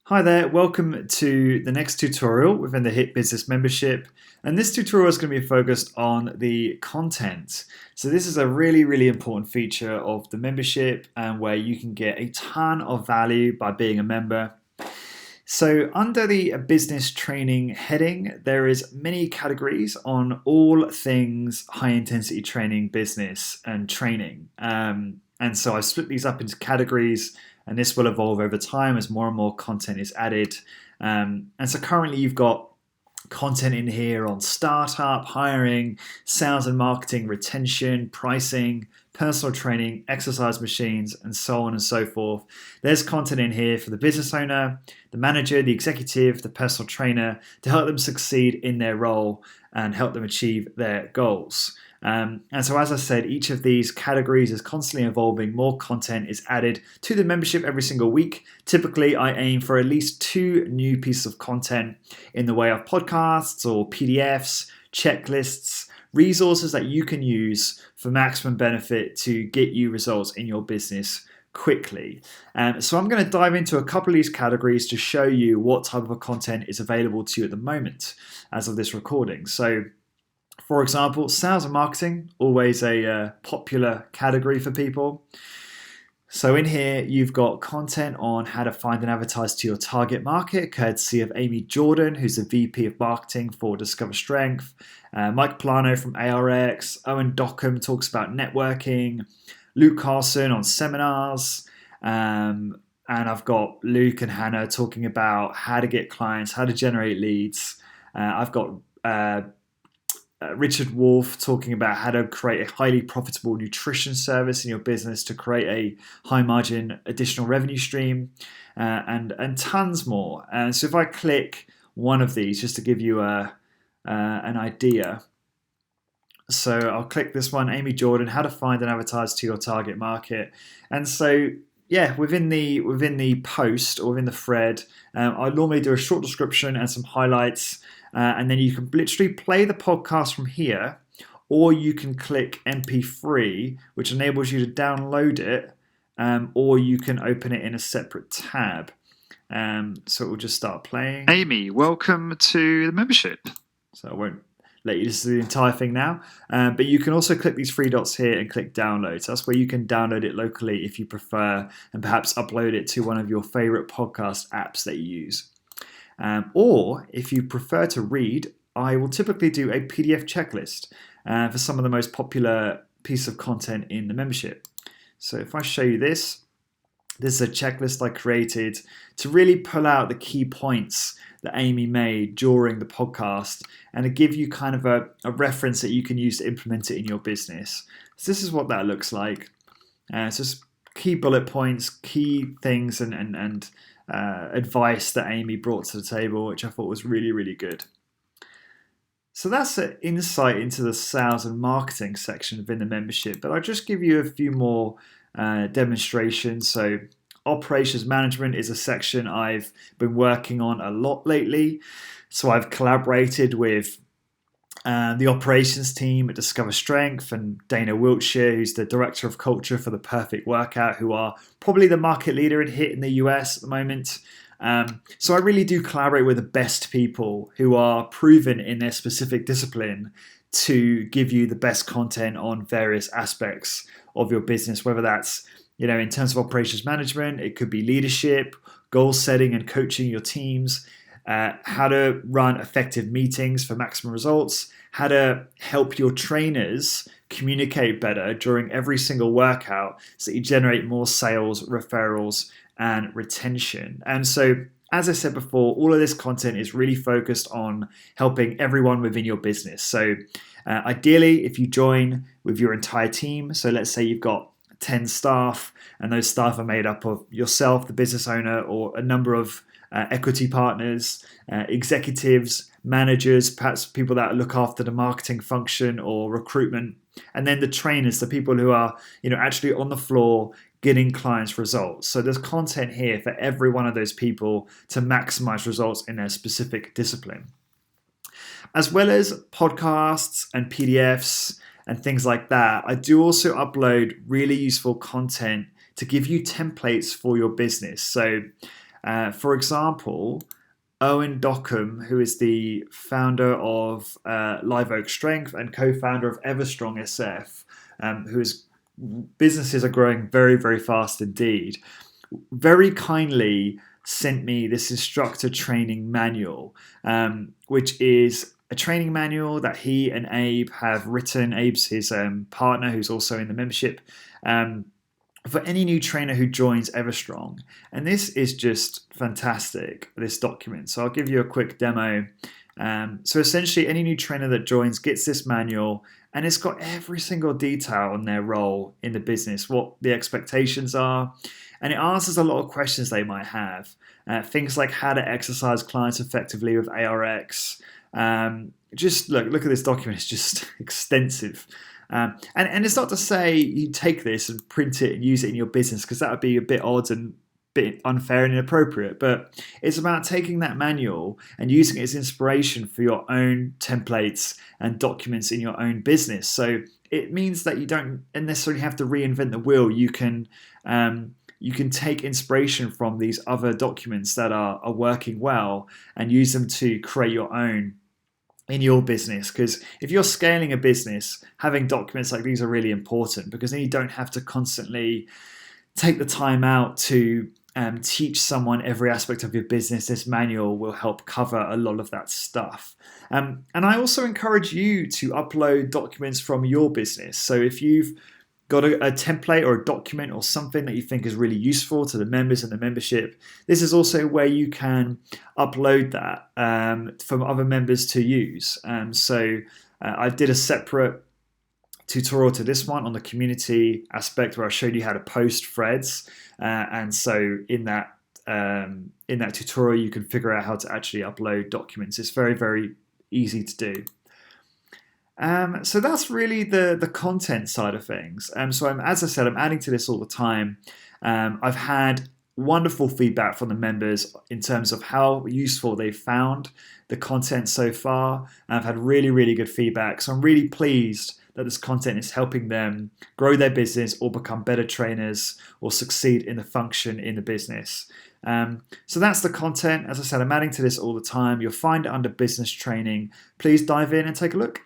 Hi there, welcome to the next tutorial within the HIT Business membership. And this tutorial is going to be focused on the content. So this is a really important feature of the membership and where you can get a ton of value by being a member. So under the business training heading, there is many categories on all things high intensity training, business and training. And so I split these up into categories, and this will evolve over time as more and more content is added. And so currently you've got content in here on startup, hiring, sales and marketing, retention, pricing, personal training, exercise machines, and so on and so forth. There's content in here for the business owner, the manager, the executive, the personal trainer to help them succeed in their role and help them achieve their goals. And so, as I said, each of these categories is constantly evolving. More content is added to the membership every single week. Typically, I aim for at least 2 new pieces of content in the way of podcasts or PDFs, checklists, resources that you can use for maximum benefit to get you results in your business quickly. So I'm going to dive into a couple of these categories to show you what type of content is available to you at the moment as of this recording. So for example, sales and marketing, always a popular category for people. So in here, you've got content on how to find and advertise to your target market, courtesy of Amy Jordan, who's the VP of Marketing for Discover Strength. Mike Plano from ARX. Owen Dockham talks about networking. Luke Carlson on seminars. And I've got Luke and Hannah talking about how to get clients, how to generate leads. I've got Richard Wolf talking about how to create a highly profitable nutrition service in your business to create a high margin additional revenue stream, and tons more. And so if I click one of these just to give you an idea. So I'll click this one, Amy Jordan, how to find and advertise to your target market. And so within the post or within the thread, I normally do a short description and some highlights. And then you can literally play the podcast from here, or you can click MP3, which enables you to download it, or you can open it in a separate tab. So it will just start playing. Amy, welcome to the membership. So I won't let you listen to the entire thing now, but you can also click these 3 dots here and click download. So that's where you can download it locally if you prefer, and perhaps upload it to one of your favorite podcast apps that you use. Or if you prefer to read, I will typically do a PDF checklist for some of the most popular piece of content in the membership. So if I show you this is a checklist I created to really pull out the key points that Amy made during the podcast and to give you kind of a reference that you can use to implement it in your business. So this is what that looks like. It's just key bullet points, key things, and advice that Amy brought to the table, which I thought was really good. So that's an insight into the sales and marketing section within the membership, but I'll just give you a few more demonstrations. So operations management is a section I've been working on a lot lately. So I've collaborated with the operations team at Discover Strength and Dana Wiltshire, who's the director of culture for The Perfect Workout, who are probably the market leader in HIT in the US at the moment. So I really do collaborate with the best people who are proven in their specific discipline to give you the best content on various aspects of your business, whether that's in terms of operations management, it could be leadership, goal setting and coaching your teams, how to run effective meetings for maximum results, how to help your trainers communicate better during every single workout so that you generate more sales, referrals, and retention. And so, as I said before, all of this content is really focused on helping everyone within your business. So ideally, if you join with your entire team, so let's say you've got 10 staff, and those staff are made up of yourself, the business owner, or a number of equity partners, executives, managers, perhaps people that look after the marketing function or recruitment, and then the trainers, the people who are actually on the floor getting clients results. So there's content here for every one of those people to maximize results in their specific discipline, as well as podcasts and PDFs and things like that. I do also upload really useful content to give you templates for your business. So For example, Owen Dockham, who is the founder of Live Oak Strength and co-founder of Everstrong SF, whose businesses are growing very, very fast indeed, very kindly sent me this instructor training manual, which is a training manual that he and Abe have written. Abe's his partner, who's also in the membership, for any new trainer who joins Everstrong. And this is just fantastic, this document. So I'll give you a quick demo. So essentially, any new trainer that joins gets this manual, and it's got every single detail on their role in the business, what the expectations are, and it answers a lot of questions they might have. Things like how to exercise clients effectively with ARX. Just look at this document, it's just extensive. And it's not to say you take this and print it and use it in your business, because that would be a bit odd and bit unfair and inappropriate, but it's about taking that manual and using it as inspiration for your own templates and documents in your own business. So it means that you don't necessarily have to reinvent the wheel. You can take inspiration from these other documents that are working well and use them to create your own in your business. Because if you're scaling a business, having documents like these are really important, because then you don't have to constantly take the time out to teach someone every aspect of your business. This manual will help cover a lot of that stuff. And I also encourage you to upload documents from your business. So if you've got a template or a document or something that you think is really useful to the members and the membership, this is also where you can upload that from other members to use. So I did a separate tutorial to this one on the community aspect where I showed you how to post threads, and so in that tutorial you can figure out how to actually upload documents. It's very, very easy to do. So that's really the content side of things. So as I said, I'm adding to this all the time. I've had wonderful feedback from the members in terms of how useful they've found the content so far. I've had really, really good feedback. So I'm really pleased that this content is helping them grow their business or become better trainers or succeed in the function in the business. So that's the content. As I said, I'm adding to this all the time. You'll find it under business training. Please dive in and take a look.